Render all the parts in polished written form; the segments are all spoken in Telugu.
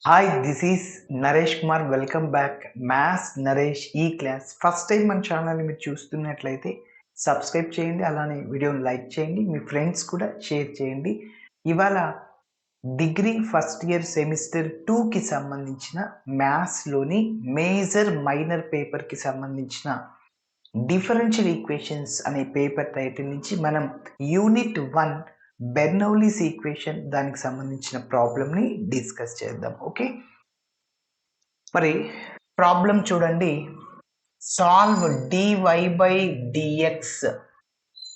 Hi, this is Naresh Kumar. Welcome back. Maths Naresh ఈ క్లాస్ ఫస్ట్ టైం మన ఛానల్ని మీరు చూస్తున్నట్లయితే సబ్స్క్రైబ్ చేయండి. అలానే వీడియోని లైక్ చేయండి. మీ ఫ్రెండ్స్ కూడా షేర్ చేయండి. ఇవాళ డిగ్రీ ఫస్ట్ ఇయర్ సెమిస్టర్ 2కి సంబంధించిన మ్యాథ్స్లోని మేజర్ మైనర్ పేపర్కి సంబంధించిన డిఫరెన్షియల్ ఈక్వేషన్స్ అనే పేపర్ టైటిల్ నుంచి మనం యూనిట్ 1 బెర్నౌలీస్ ఈక్వేషన్ దానికి సంబంధించిన ప్రాబ్లమ్ని డిస్కస్ చేద్దాం. ఓకే, మరి ప్రాబ్లం చూడండి. Solve dy by dx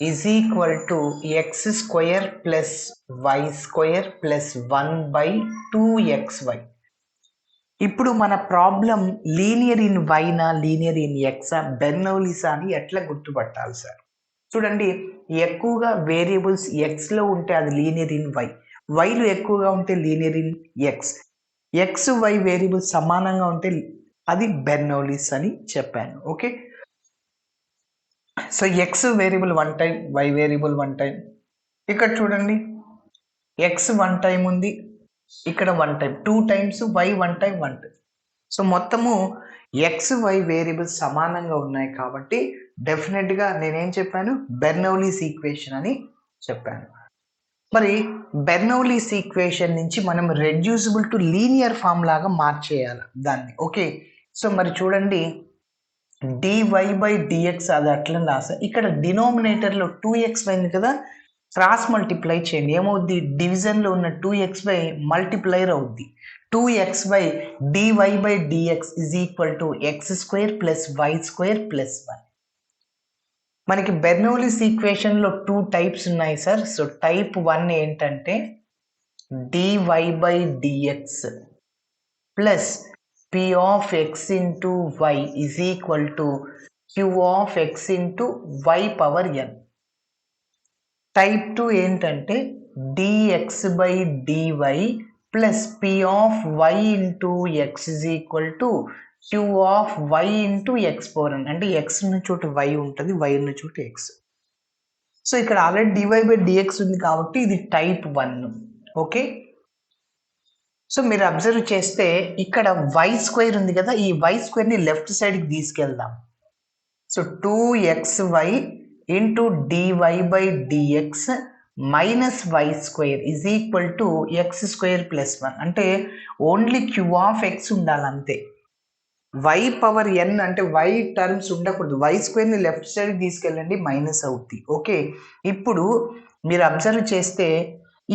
is equal to x square plus y square plus 1/2xy. ఇప్పుడు మన ప్రాబ్లం లీనియర్ ఇన్ వైనా లీనియర్ ఇన్ ఎక్సా బెర్నౌలీసా అని ఎట్లా గుర్తుపట్టాలి సార్? చూడండి, ఎక్కువగా వేరియబుల్స్ ఎక్స్లో ఉంటే అది లీనియర్ ఇన్ వై, వైలు ఎక్కువగా ఉంటే linear in x, x y variables సమానంగా ఉంటే అది బెర్నౌలీస్ అని చెప్పాను. Okay, so x variable 1 time, y variable 1 time. ఇక్కడ చూడండి, ఎక్స్ 1 టైం ఉంది, ఇక్కడ 1 time, 2 times, y 1 time 1 time. So మొత్తము ఎక్స్ వై వేరియబుల్స్ సమానంగా ఉన్నాయి కాబట్టి డెఫినెట్గా నేనేం చెప్పాను, బెర్నౌలీస్ ఈక్వేషన్ అని చెప్పాను. మరి బెర్నౌలీస్ ఈక్వేషన్ నుంచి మనం రెడ్యూసిబుల్ టు లీనియర్ ఫామ్ లాగా మార్చేయాలి దాన్ని. ఓకే, సో మరి చూడండి, dy బై డిఎక్స్ అది అట్లా రాసా. ఇక్కడ డినోమినేటర్లో 2xy ఉంది కదా, క్రాస్ మల్టిప్లై చేయండి. ఏమవుద్ది, డివిజన్లో ఉన్న 2xy మల్టిప్లైర్ అవుద్ది. 2xy dy by dx is equal to x square plus y square plus 1. మనకి బెర్నౌలీస్ ఈక్వేషన్లో 2 టైప్స్ ఉన్నాయి సార్. సో టైప్ 1 ఏంటంటే dy by dx plus p of x into y is equal to q of x into y power n. Type 2 ఏంటంటే dx by dy plus p of y into x is equal to q of y into x power n. అంటే ఎక్స్ ఉన్న చోట వై ఉంటుంది, వై ఉన్న చోట ఎక్స్. సో ఇక్కడ ఆల్రెడీ dy బై డిఎక్స్ ఉంది కాబట్టి ఇది టైప్ 1. ఓకే, సో మీరు అబ్జర్వ్ చేస్తే ఇక్కడ వై స్క్వేర్ ఉంది కదా, ఈ వై స్క్వేర్ని లెఫ్ట్ సైడ్కి తీసుకెళ్దాం. So 2xy into dy by dx minus y square is equal to x square plus 1. అంటే ఓన్లీ క్యూ ఆఫ్ ఎక్స్ ఉండాలి అంతే. వై పవర్ n అంటే వై టర్మ్స్ ఉండకూడదు. వై స్క్వేర్ని లెఫ్ట్ సైడ్కి తీసుకెళ్ళండి, మైనస్ అవుద్ది. ఓకే, ఇప్పుడు మీరు అబ్జర్వ్ చేస్తే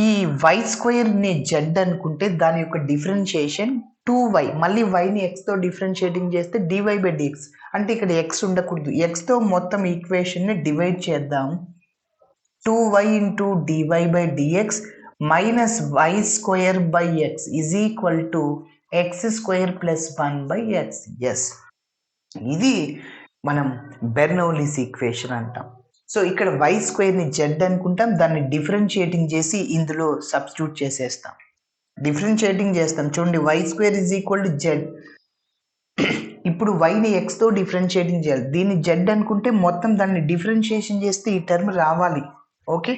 ఈ వై స్క్వేర్ని జెడ్ అనుకుంటే దాని యొక్క డిఫరెన్షియేషన్ 2y, మళ్ళీ వైని ఎక్స్తో డిఫరెన్షియేటింగ్ చేస్తే dy బై డిఎక్స్. అంటే ఇక్కడ ఎక్స్ ఉండకూడదు, ఎక్స్తో మొత్తం ఈక్వేషన్ని డివైడ్ చేద్దాం. 2y into dy by dx minus y square by x is equal to x square plus 1 by x. Yes, ఇది మనం బెర్నౌలీస్ ఈక్వేషన్ అంటాం. సో ఇక్కడ వై స్క్వేర్ని జెడ్ అనుకుంటాం, దాన్ని డిఫరెన్షియేటింగ్ చేసి ఇందులో సబ్స్టిట్యూట్ చేసేస్తాం, డిఫరెన్షియేటింగ్ చేస్తాం. చూడండి, y square is equal to z. ఇప్పుడు వైని ఎక్స్తో డిఫరెన్షియేటింగ్ చేయాలి. దీన్ని జెడ్ అనుకుంటే మొత్తం దాన్ని డిఫరెన్షియేషన్ చేస్తే ఈ టర్మ్ రావాలి. ఓకే,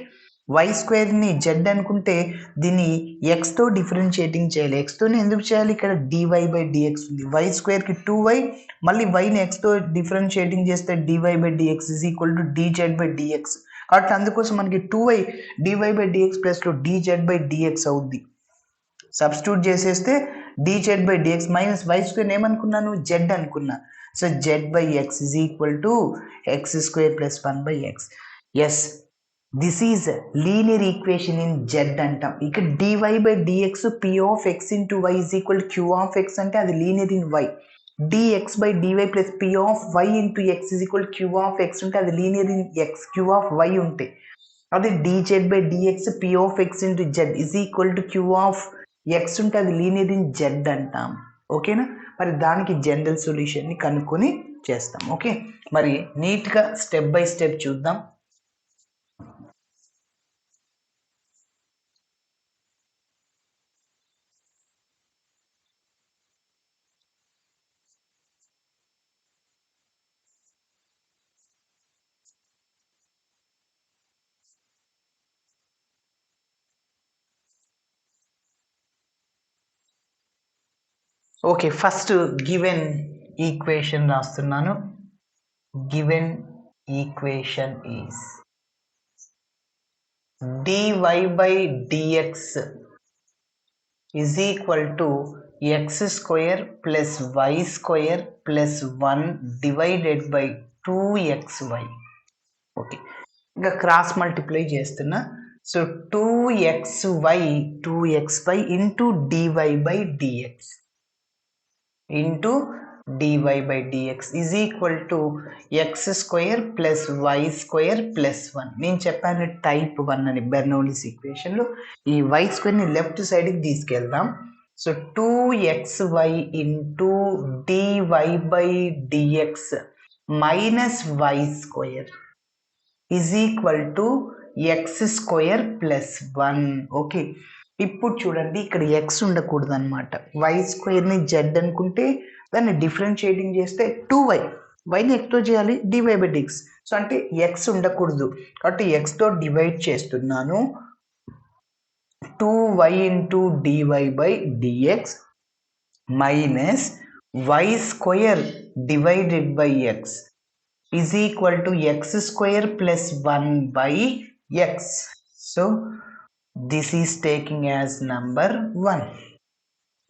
వై స్క్వేర్ని జెడ్ అనుకుంటే దీన్ని ఎక్స్తో డిఫరెన్షియేటింగ్ చేయాలి. ఎక్స్తోనే ఎందుకు చేయాలి, ఇక్కడ dy బై డిఎక్స్ ఉంది. వై స్క్వేర్కి 2y, మళ్ళీ వైని ఎక్స్తో డిఫరెన్షియేటింగ్ చేస్తే dy by dx is equal to dz by dx. కాబట్టి అందుకోసం మనకి 2y dy బై డిఎక్స్ ప్లస్లో dz బై డిఎక్స్ అవుద్ది. సబ్స్టిట్యూట్ చేసేస్తే dz by dx minus y square ఏమనుకున్నాను, జెడ్ అనుకున్నా. So z by x is equal to x square plus 1 by x. Yes, this is linear equation in z అంటాం. ఇక్కడ dy by dx p of x into y is equal to q of x అంటే అది linear in y. dx by dy plus p of y into x is equal q of x ఉంటే అది linear in x, q of y ఉంటే. అదే dz by dx p of x into z is equal to q of x ఉంటే అది లీనియర్ ఇన్ జెడ్ అంటాం. ఓకేనా, మరి దానికి జనరల్ సొల్యూషన్ని కనుక్కొని చేస్తాం. ఓకే, మరి నీట్గా స్టెప్ బై స్టెప్ చూద్దాం. ఓకే, ఫస్ట్ గివెన్ ఈక్వేషన్ రాస్తున్నాను. Given equation is dy by dx is equal to x square plus y square plus 1 divided by 2xy. Okay, ఇంకా క్రాస్ మల్టిప్లై చేస్తున్నా. So 2xy into dy by dx into dy by dx is equal to x square plus y square plus 1. నేను చెప్పాను టైప్ 1 అని బెర్నౌలీస్ ఈక్వేషన్లో. ఈ y స్క్వేర్ ని లెఫ్ట్ సైడ్కి తీసుకెళ్దాం. So 2xy into dy by dx minus y square is equal to x square plus 1. Okay, ఇప్పుడు చూడండి, ఇక్కడ ఎక్స్ ఉండకూడదు అనమాట. వై స్క్వేర్ని జెడ్ అనుకుంటే దాన్ని డిఫరెన్షియేటింగ్ చేస్తే 2y, వైని ఎక్స్తో చేయాలి డివై బై డిఎక్స్. సో అంటే ఎక్స్ ఉండకూడదు కాబట్టి ఎక్స్తో డివైడ్ చేస్తున్నాను. 2y into dy by dx minus y square divided by x is equal to x square plus 1 by x. So this is taking as number 1.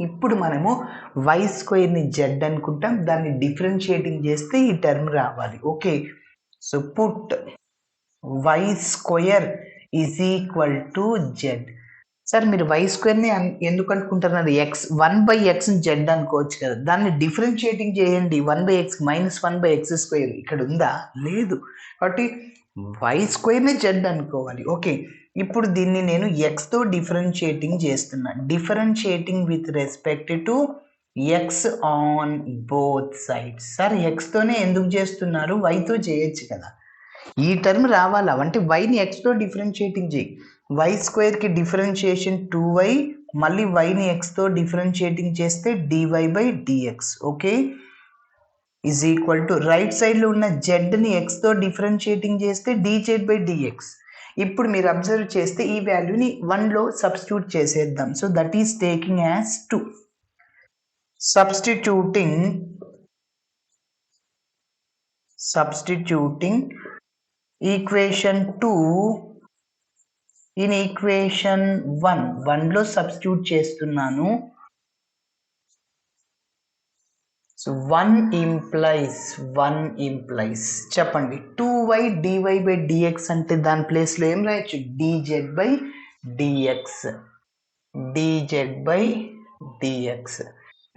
ఇప్పుడు మనము y స్క్వేర్ ని z అనుకుంటాం, దాన్ని డిఫరెన్షియేటింగ్ చేస్తే ఈ టర్మ్ రావాలి. Okay, so put y square is equal to z. Sir మీరు y స్క్వేర్ని ఎందుకు అనుకుంటున్నారు? ఎక్స్ 1/x జెడ్ అనుకోవచ్చు కదా, దాన్ని డిఫరెన్షియేటింగ్ చేయండి. 1/x మైనస్ 1/x స్క్వేర్ ఇక్కడ ఉందా? లేదు. కాబట్టి y స్క్వేర్ని జెడ్ అనుకోవాలి. ఓకే, ఇప్పుడు దీన్ని నేను ఎక్స్తో డిఫరెన్షియేటింగ్ చేస్తున్నా. Differentiating with respect to x on both sides. Sir ఎక్స్తోనే ఎందుకు చేస్తున్నారు? వైతో చేయొచ్చు కదా. ఈ టర్మ్ రావాలా అంటే వైని ఎక్స్తో డిఫరెన్షియేటింగ్ చేయి. వై స్క్వేర్కి డిఫరెన్షియేషన్ 2y, మళ్ళీ వైని ఎక్స్తో డిఫరెన్షియేటింగ్ చేస్తే dy by dx. Okay, is equal to right సైడ్లో ఉన్న జెడ్ని ఎక్స్తో డిఫరెన్షియేటింగ్ చేస్తే dz బై డిఎక్స్. ఇప్పుడు మీరు అబ్జర్వ్ చేస్తే ఈ వాల్యూని 1లో సబ్స్టిట్యూట్ చేసేద్దాం. So that is taking as 2. substituting equation 2 in equation 1లో సబ్స్టిట్యూట్ చేస్తున్నాను. సో 1 implies చెప్పండి 2y dy by dx అంటే దాని ప్లేస్లో ఏం రాయొచ్చు? dz by dx.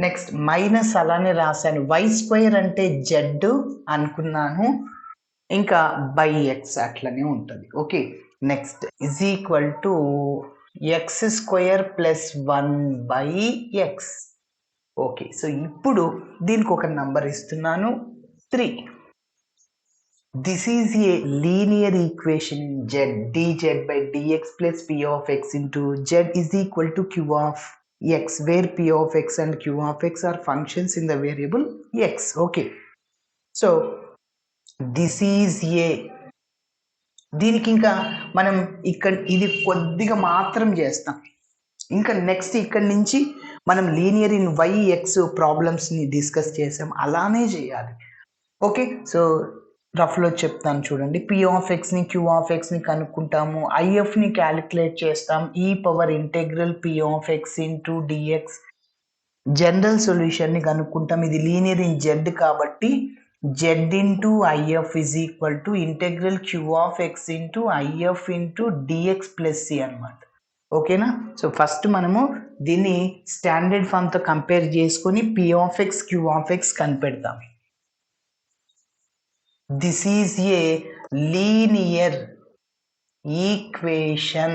Next minus అలానే రాశాను. వై స్క్వేర్ అంటే జెడ్ అనుకున్నాను, ఇంకా బై ఎక్స్ అట్లనే ఉంటుంది. Okay, next is equal to x square plus 1 by X. Okay, so ఇప్పుడు దీనికి ఒక నంబర్ ఇస్తున్నాను 3. This is a linear equation z dz by dx plus p of x into z is equal to q of x, where p of x and q of x are functions in the variable x. Okay, so this is a, దీనికి ఇంకా మనం ఇక్కడ ఇది కొద్దిగా మాత్రం చేస్తాం. ఇంకా నెక్స్ట్ ఇక్కడ నుంచి మనం లీనియర్ ఇన్ వై ఎక్స్ ప్రాబ్లమ్స్ని డిస్కస్ చేసాం, అలానే చేయాలి. ఓకే, సో రఫ్లో చెప్తాను చూడండి. పి ఆఫ్ ఎక్స్ని క్యూ ఆఫ్ ఎక్స్ని కనుక్కుంటాము, ఐఎఫ్ని క్యాలిక్యులేట్ చేస్తాం, ఈ power integral p of x into dx. General సొల్యూషన్ని కనుక్కుంటాం. ఇది లీనియర్ ఇన్ జెడ్ కాబట్టి z into IF is equal to integral q of x into IF into dx plus c అనమాట. ఓకేనా? సో ఫస్ట్ మనము దీన్ని స్టాండర్డ్ ఫామ్తో కంపేర్ చేసుకొని P of x q of x కనిపెడతాం. This is a linear equation.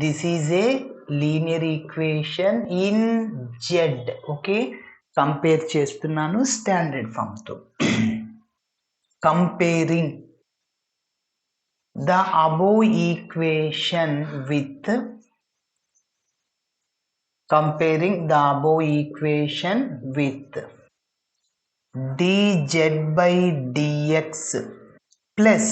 This is a linear equation in Z. Okay, compare చేస్తున్నాను స్టాండర్డ్ ఫామ్ తో. Comparing the above equation with dz by dx plus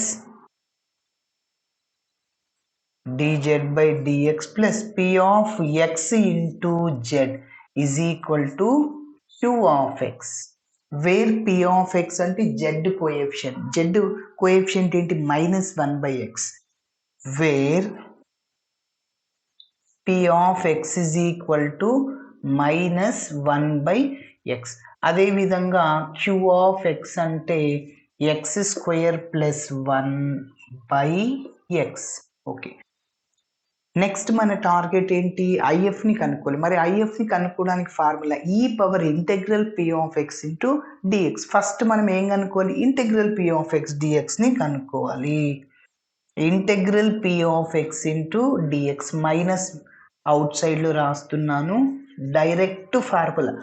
p of x into z. Is equal to q of x, where p of x అంటే z కోఎఫిషియంట్ ఏంటి -1/x, where p of x is equal to -1/x. అదేవిధంగా q ఆఫ్ ఎక్స్ అంటే x² + 1/x. ఓకే, నెక్స్ట్ మన టార్గెట్ ఏంటి, ఐఎఫ్ని కనుక్కోవాలి. మరి ఐఎఫ్ని కనుక్కోవడానికి formula integral p of x into dx. First మనం ఏం కనుక్కోవాలి, ఇంటెగ్రల్ p ఆఫ్ x dxని కనుక్కోవాలి. Integral p of x into dx, minus అవుట్ సైడ్లో రాస్తున్నాను, direct formula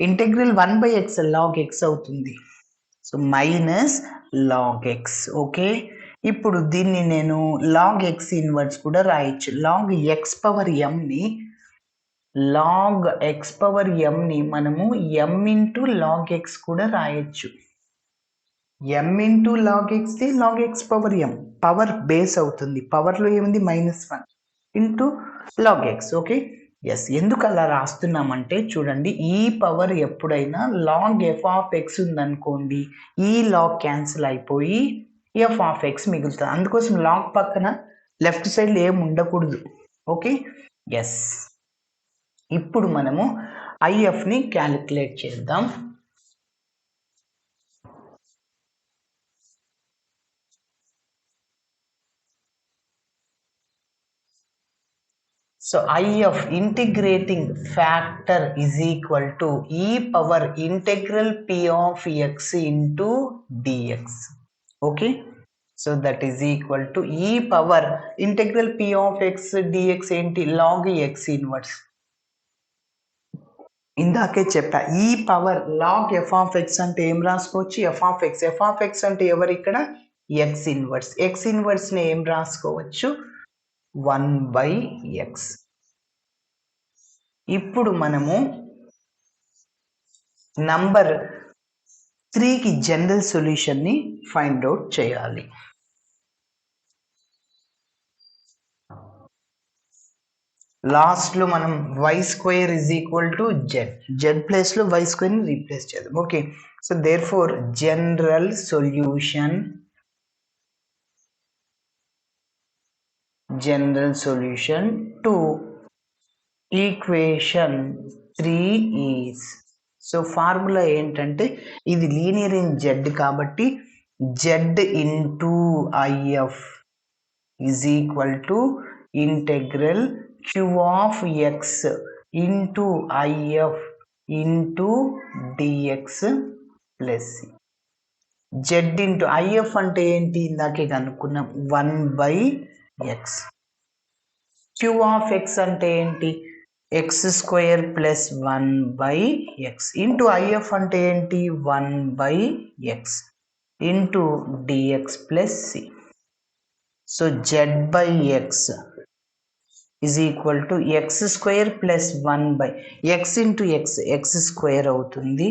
integral 1/x log x అవుతుంది. So minus log x. Okay, ఇప్పుడు దీన్ని నేను లాగ్ ఎక్స్ ఇన్వర్స్ కూడా రాయొచ్చు. లాగ్ ఎక్స్ పవర్ ఎంని మనము m ఇంటూ లాగ్ ఎక్స్ కూడా రాయొచ్చు. m into log x the log x power m, power base అవుతుంది. పవర్లో ఏముంది -1 into log x. Okay, yes, ఎందుకు అలా రాస్తున్నామంటే చూడండి, ఈ పవర్ ఎప్పుడైనా లాగ్ ఎఫ్ ఆఫ్ ఎక్స్ ఉందనుకోండి, ఈ లాగ్ క్యాన్సిల్ అయిపోయి ఎఫ్ ఆఫ్ ఎక్స్ మిగులుతుంది. అందుకోసం లాగ్ పక్కన లెఫ్ట్ సైడ్లో ఏం ఉండకూడదు. ఓకే, ఎస్, ఇప్పుడు మనము ఐఎఫ్ని క్యాలిక్యులేట్ చేద్దాం. So IF integrating factor is equal to e power integral p of x into dx. Okay, so that is equal to e power integral p of x dx ఏంటి, లాగ్ ఎక్స్ ఇన్వర్స్. ఇందాకే చెప్పా, ఈ power log f of x అంటే ఏం రాసుకోవచ్చు, ఎఫ్ ఆఫ్ ఎక్స్ అంటే ఎవరు ఇక్కడ, ఎక్స్ ఇన్వర్స్ని ఏం రాసుకోవచ్చు, 1/x. ఇప్పుడు మనము నంబర్ 3కి జనరల్ సొల్యూషన్ని ఫైండ్ అవుట్ చేయాలి. లాస్ట్లో మనం y² is equal to Z ప్లేస్లో y² రీప్లేస్ చేద్దాం. Okay, so therefore general solution to equation 3 is, so formula ఏంటంటే ఇది లీనియర్ ఇన్ జెడ్ కాబట్టి z into IF is equal to integral q of x into IF into dx plus z into IF అంటే ఏంటి, ఇందాకే కనుక్కున్నాం 1/x. q ఆఫ్ ఎక్స్ అంటే ఏంటి, x² + 1/x ఇంటూ ఐఎఫ్ అంటే ఏంటి 1/x into dx plus c. So z/x is equal to x² + 1/x into x² అవుతుంది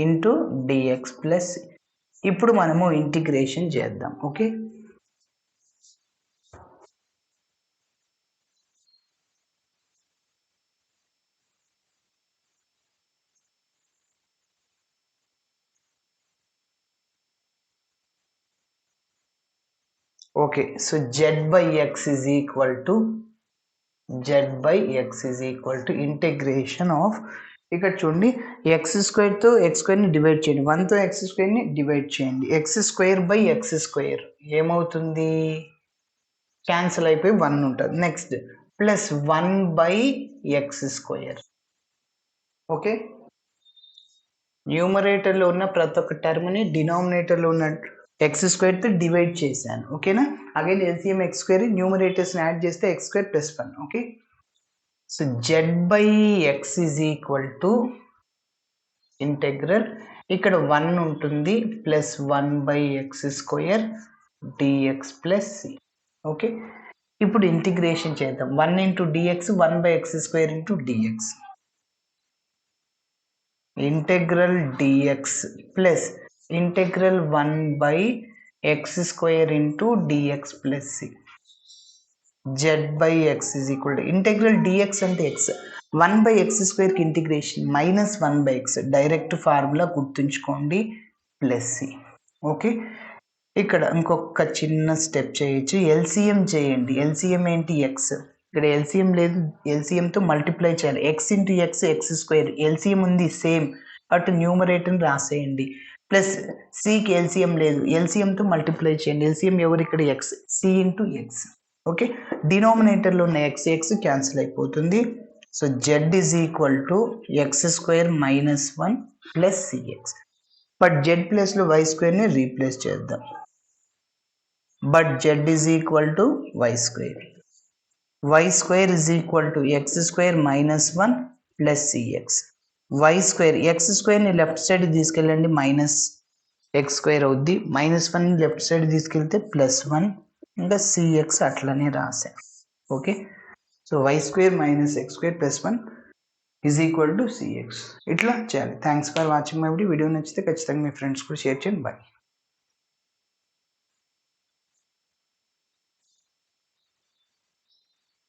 ఇంటూ డిఎక్స్ ప్లస్. ఇప్పుడు మనము ఇంటిగ్రేషన్ చేద్దాం. Okay, okay, so z/x is equal to integration of, ఇక్కడ చూడండి x²తో x²ని డివైడ్ చేయండి, 1తో x²ని డివైడ్ చేయండి, x² ఏమవుతుంది, క్యాన్సిల్ అయిపోయి 1 ఉంటుంది. Next plus 1/x². ఓకే, న్యూమరేటర్లో ఉన్న ప్రతి ఒక్క టర్మ్ని డినామినేటర్లో ఉన్న x² డివైడ్ చేశాను. ఓకేనా, అగైన్ ఎల్సిఎం x² న్యూమరేటర్స్ని యాడ్ చేస్తే x² + 1. Okay, so z/x is equal to integral, ఇక్కడ 1 ఉంటుంది plus 1/x² dx plus c. Okay, ఇప్పుడు ఇంటిగ్రేషన్ చేద్దాం. 1 into dx 1/x² into dx, integral dx plus integral 1/x² into dx plus c. z/x is equal to integral dx అంటే x 1/x² కి ఇంటిగ్రేషన్ -1/x డైరెక్ట్ ఫార్ములా గుర్తుంచుకోండి ప్లస్ c. ఓకే, ఇక్కడ ఇంకొక చిన్న స్టెప్ చేయొచ్చు. ఎల్సిఎం చేయండి. ఎల్సిఎం ఏంటి? ఎక్స్. ఇక్కడ ఎల్సిఎం లేదు, ఎల్సిఎంతో మల్టిప్లై చేయాలి. X into X x². LCM ఉంది సేమ్, అటు న్యూమరేటర్ని రాసేయండి. ప్లస్ సికి ఎల్సిఎం లేదు, ఎల్సిఎంతో మల్టిప్లై చేయండి. ఎల్సిఎం ఎవరు ఇక్కడ? X. C into x. Okay, డినామినేటర్లో ఉన్న ఎక్స్ ఎక్స్ క్యాన్సిల్ అయిపోతుంది. So z is equal to x² - 1 plus cx. But z ప్లేస్లో y² రీప్లేస్ చేద్దాం. But z is equal to y². y² is equal to x² - 1 plus cx. y², x²ని లెఫ్ట్ సైడ్ తీసుకెళ్ళండి, -x² అవుద్ది. -1 లెఫ్ట్ సైడ్ తీసుకెళ్తే +1, ఇంకా సిఎక్స్ అట్లనే రాసాం. Okay, so y² - x² + 1 is equal to CX. ఇట్లా చేయాలి. Thanks for watching my video. Video నచ్చితే ఖచ్చితంగా మీ ఫ్రెండ్స్ కూడా షేర్ చేయండి. బాయ్.